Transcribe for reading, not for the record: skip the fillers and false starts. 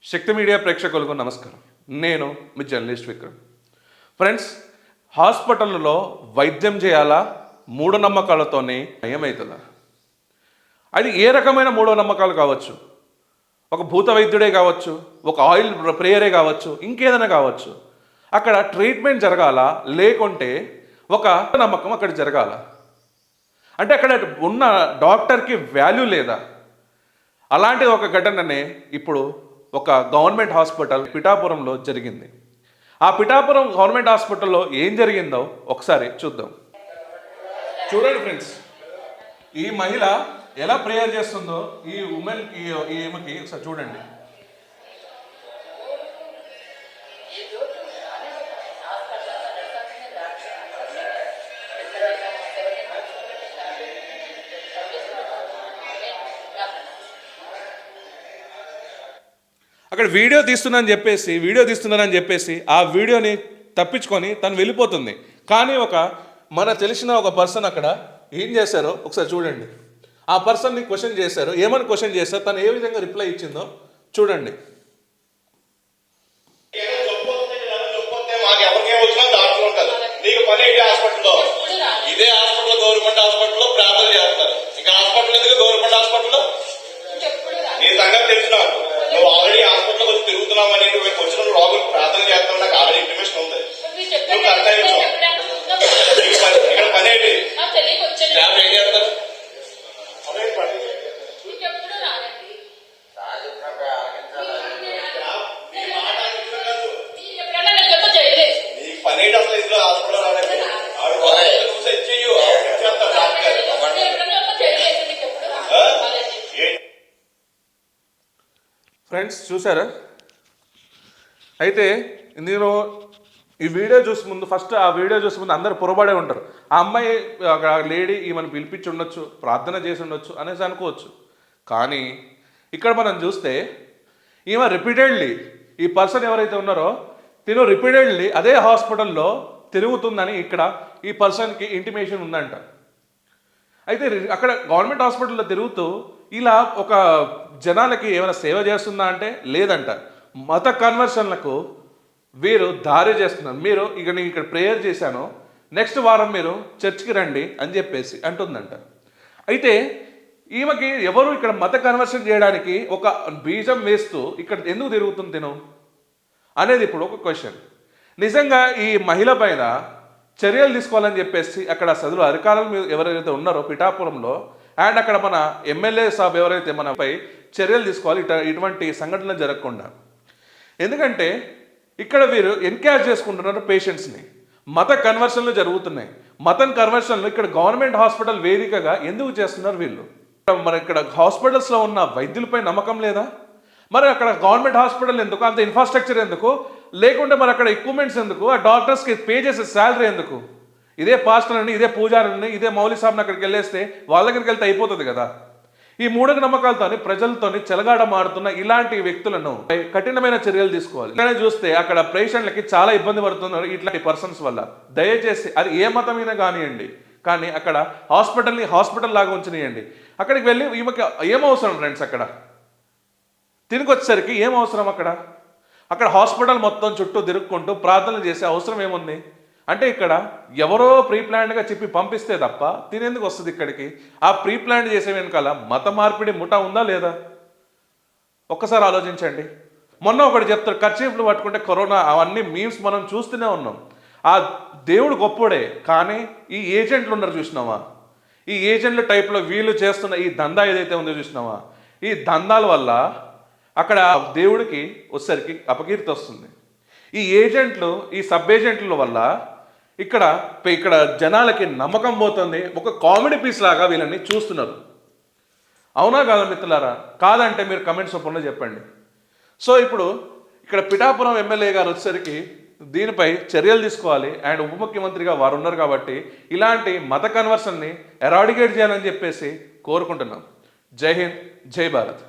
శక్తి media ప్రేక్షకులకు నమస్కారం. నేను మీ జర్నలిస్ట్ విక్రమ్. ఫ్రెండ్స్, హాస్పిటల్లో వైద్యం చేయాలా మూఢనమ్మకాలతోనే నయమవుతుందా? అది ఏ రకమైన మూఢనమ్మకాలు కావచ్చు, ఒక భూత వైద్యుడే కావచ్చు, ఒక ఆయిల్ ప్రేయరే కావచ్చు, ఇంకేదైనా కావచ్చు. అక్కడ ట్రీట్మెంట్ జరగాల, లేకుంటే ఒక నమ్మకం అక్కడ జరగాల. అంటే అక్కడ ఉన్న డాక్టర్కి వాల్యూ లేదా? అలాంటి ఒక ఘటననే ఇప్పుడు ఒక గవర్నమెంట్ హాస్పిటల్ పిఠాపురంలో జరిగింది. ఆ పిఠాపురం గవర్నమెంట్ హాస్పిటల్లో ఏం జరిగిందో ఒకసారి చూద్దాం. చూడండి ఫ్రెండ్స్, ఈ మహిళ ఎలా ప్రేయర్ చేస్తుందో ఈ ఉమెన్ ఈమెకి ఒకసారి చూడండి. అక్కడ వీడియో తీస్తున్నానని చెప్పేసి ఆ వీడియోని తప్పించుకొని తను వెళ్ళిపోతుంది. కానీ మన తెలిసిన ఒక పర్సన్ అక్కడ ఏం చేశారో ఒకసారి చూడండి. ఆ పర్సన్ని క్వశ్చన్ చేశారు. ఏమని క్వశ్చన్ చేశారు, తను ఏ విధంగా రిప్లై ఇచ్చిందో చూడండి. ఇదే హాస్పిటల్ గవర్నమెంట్ హాస్పిటల్లో ప్రార్థన చేస్తారు. ఇంకా హాస్పిటల్ ఎందుకు గవర్నమెంట్ హాస్పిటల్లో? నీ సంగతి తెలుసు నాకు. నువ్వు ఆల్రెడీ హాస్పిటల్ వచ్చి తిరుగుతున్నావు అని నువ్వు వచ్చిన లోపల ప్రార్థన చేస్తావు. నాకు ఆల్రెడీ ఇంటిమేషన్ ఉంది. నువ్వు కరెక్ట్ ఇక్కడ పని ఏంటి? స్టాఫ్ ఏం చేస్తారు? నీకు పని ఏంటి అసలు? ఇంట్లో హాస్పిటల్ రాలేదు. ఫ్రెండ్స్ చూసారా? అయితే నేను ఈ వీడియో చూసే ముందు ఆ వీడియో చూసే ముందు అందరు పొరబడే ఉంటారు. ఆ అమ్మాయి లేడీ ఈమెను పిలిపించి ఉండొచ్చు, ప్రార్థన చేసి ఉండొచ్చు అనేసి అనుకోవచ్చు. కానీ ఇక్కడ మనం చూస్తే ఈమె రిపీటెడ్లీ, ఈ పర్సన్ ఎవరైతే ఉన్నారో తిను రిపీటెడ్లీ అదే హాస్పిటల్లో తిరుగుతుందని ఇక్కడ ఈ పర్సన్కి ఇంటిమేషన్ ఉందంట. అయితే అక్కడ గవర్నమెంట్ హాస్పిటల్లో తిరుగుతూ ఇలా ఒక జనాలకి ఏమైనా సేవ చేస్తుందా అంటే లేదంట. మత కన్వర్షన్లకు వీరు దారి చేస్తున్నారు. నేను ఇక్కడ ప్రేయర్ చేశాను, నెక్స్ట్ వారం మీరు చర్చ్కి రండి అని చెప్పేసి అంటుందంట. అయితే ఈమెకి ఎవరు ఇక్కడ మత కన్వర్షన్ చేయడానికి ఒక బీజం వేస్తూ ఇక్కడ ఎందుకు తిరుగుతుంది తిను అనేది ఇప్పుడు ఒక క్వశ్చన్. నిజంగా ఈ మహిళ పైన చర్యలు తీసుకోవాలని చెప్పేసి అక్కడ సదులు అధికారులు ఎవరైతే ఉన్నారో పిఠాపురంలో, అండ్ అక్కడ మన ఎమ్మెల్యే సాబ్ ఎవరైతే మనపై చర్యలు తీసుకోవాలి ఇటువంటి సంఘటనలు జరగకుండా. ఎందుకంటే ఇక్కడ వీరు ఎన్కరేజ్ చేసుకుంటున్నారు పేషెంట్స్ని. మత కన్వర్షన్లు జరుగుతున్నాయి. మతం కన్వర్షన్లు ఇక్కడ గవర్నమెంట్ హాస్పిటల్ వేదికగా ఎందుకు చేస్తున్నారు వీళ్ళు? మరి ఇక్కడ హాస్పిటల్స్లో ఉన్న వైద్యులపై నమ్మకం లేదా? మరి అక్కడ గవర్నమెంట్ హాస్పిటల్ ఎందుకు, అంత ఇన్ఫ్రాస్ట్రక్చర్ ఎందుకు, లేకుంటే మరి అక్కడ ఎక్విప్మెంట్స్ ఎందుకు, ఆ డాక్టర్స్కి పే చేసే శాలరీ ఎందుకు? ఇదే పాస్టర్ని, ఇదే పూజారులని, ఇదే మౌలి సాబ్ని అక్కడికి వెళ్ళేస్తే వాళ్ళ దగ్గరికి వెళ్తే అయిపోతుంది కదా. ఈ మూఢ నమ్మకాలతోని ప్రజలతోని చెలగాటమాడుతున్న ఇలాంటి వ్యక్తులను కఠినమైన చర్యలు తీసుకోవాలి. ఇలానే చూస్తే అక్కడ పేషెంట్లకి చాలా ఇబ్బంది పడుతున్నారు ఇట్లాంటి పర్సన్స్ వల్ల. దయచేసి అది ఏ మతమైనా కానివ్వండి, కానీ అక్కడ హాస్పిటల్ని హాస్పిటల్ లాగా ఉంచనియండి. అక్కడికి వెళ్ళి ఈమెకి ఏమవసరం ఫ్రెండ్స్? అక్కడ తిరిగొచ్చేసరికి ఏం అవసరం? అక్కడ హాస్పిటల్ మొత్తం చుట్టూ తిరుక్కుంటూ ప్రార్థనలు చేసే అవసరం ఏముంది? అంటే ఇక్కడ ఎవరో ప్రీ ప్లాన్డ్గా చెప్పి పంపిస్తే తప్ప తినేందుకు వస్తుంది ఇక్కడికి? ఆ ప్రీ ప్లాన్ చేసే వెనకాల మత మార్పిడి ముఠా ఉందా లేదా? ఒక్కసారి ఆలోచించండి. మొన్న ఒకటి చెప్తారు, కర్చీఫ్లు పట్టుకుంటే కరోనా, అవన్నీ మీమ్స్ మనం చూస్తూనే ఉన్నాం. ఆ దేవుడు గొప్పోడే, కానీ ఈ ఏజెంట్లు ఉన్నారు చూసినావా? ఈ ఏజెంట్ల టైప్లో వీళ్ళు చేస్తున్న ఈ దందా ఏదైతే ఉందో చూసినావా? ఈ దందాల వల్ల అక్కడ దేవుడికి వచ్చేసరికి అపకీర్తి వస్తుంది. ఈ ఏజెంట్లు, ఈ సబ్ ఏజెంట్ల వల్ల ఇక్కడ జనాలకి నమ్మకం పోతుంది. ఒక కామెడీ పీస్ లాగా వీళ్ళని చూస్తున్నారు. అవునా కాదా మిత్రులారా? కాదంటే మీరు కమెంట్స్ రూపంలో చెప్పండి. సో ఇప్పుడు ఇక్కడ పిఠాపురం ఎమ్మెల్యే గారు వచ్చేసరికి దీనిపై చర్యలు తీసుకోవాలి. అండ్ ఉప ముఖ్యమంత్రిగా వారు ఉన్నారు కాబట్టి ఇలాంటి మత కన్వర్షన్ని ఎరాడికేట్ చేయాలని చెప్పేసి కోరుకుంటున్నాం. జై హింద్, జై భారత్.